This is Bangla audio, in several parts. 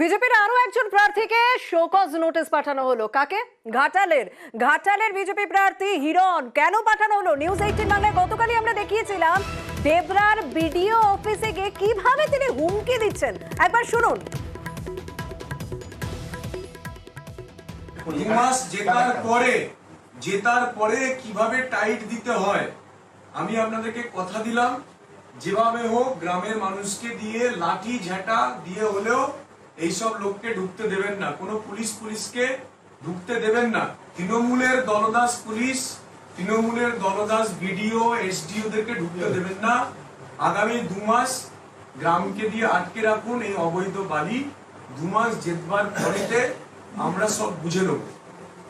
বিজেপির আরো একজন প্রার্থীকে শোকজ নোটিশ পাঠানো হলো। কাকে? ঘাটালের বিজেপি প্রার্থী হিরণ। কেন পাঠানো হলো? নিউজ 18 বাংলায় গতকালই আমরা দেখিয়েছিলাম দেবরার বিডিও অফিসে গিয়ে কিভাবে তিনি হুমকি দিচ্ছেন। একবার শুনুন। মাস জেতার পরে কিভাবে টাইট দিতে হয় আমি আপনাদেরকে কথা দিলাম, যেভাবে হোক গ্রামের মানুষকে দিয়ে লাঠি ঝাঁটা দিয়ে হলেও এইসব লোককে ঢুকতে দেবেন না। কোনো পুলিশকে ঢুকতে দেবেন না। তৃণমূলের দলদাস পুলিশ, তৃণমূলের দলদাস বিডিও এসডিও দেরকে ঢুকতে দেবেন না। আগামী 2 মাস গ্রামকে দিয়ে আটকে রাখুন এই অবৈধ বালি। 2 মাস জেতবার পরেতে আমরা সব বুঝে নেব,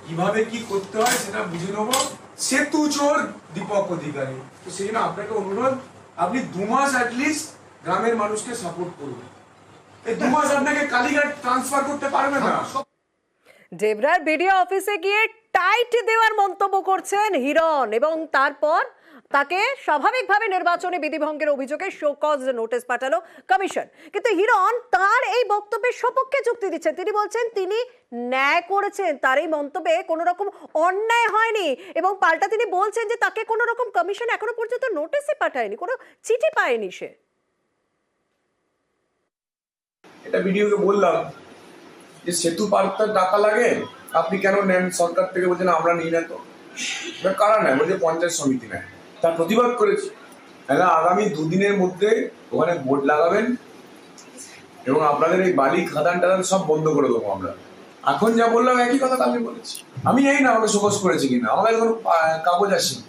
কিভাবে কি করতে হয় সেটা বুঝে নেব। সেতু চোর দীপক অধিকারী। তো সেই জন্য আপনাকে অনুরোধ, আপনি 2 মাস অ্যাটলিস্ট গ্রামের মানুষকে সাপোর্ট করুন। এই 2 মাস আপনাকে কালীঘাট ট্রান্সফার করতে পারবে না। দেবরার বিডিও অফিসে গিয়ে টাইট দেওয়ার মন্তব্য করছেন হিরণ এবং তারপর তাকে স্বাভাবিকভাবে নির্বাচনী বিধিভঙ্গের অভিযোগে শোকজ নোটিশ পাঠালো কমিশন। কিন্তু হিরণ তার এই বক্তব্যের সপক্ষে যুক্তি দিচ্ছেন। তিনি বলছেন তিনি ন্যায় করেছেন, তার এই মন্তব্যে কোনো রকম অন্যায় হয়নি এবং পাল্টা তিনি বলছেন যে তাকে কোনো রকম কমিশন এখনো পর্যন্ত নোটিশই পাঠায়নি, কোনো চিঠি পায়নি সে। এটা ভিডিওকে বললাম যে সেতু পার্কটা টাকা লাগে, আপনি কেন নেন সরকার থেকে? বলছেন আমরা নিই না। তো কারা নেয়? বলছে পঞ্চায়েত সমিতি নেয়। তার প্রতিবাদ করেছি। তাহলে আগামী 2 দিনের মধ্যে ওখানে বোর্ড লাগাবেন এবং আপনাদের এই বালি খাদান টাদান সব বন্ধ করে দেবো আমরা। এখন যা বললাম একই কথা আমি বলেছি। আমি জানি না আমাকে শোকজ করেছে কিনা, আমাদের কোনো কাগজ আসেনি।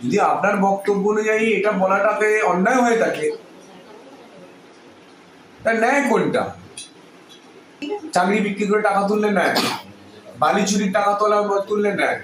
যদি আপনার বক্তব্য অনুযায়ী এটা বলাটাকে অন্যায় হয়ে থাকে, তার ন্যায় কোনটা? চাকরি বিক্রি করে টাকা তুললে নেয়, বালি চুরির টাকা তুললে নেয়,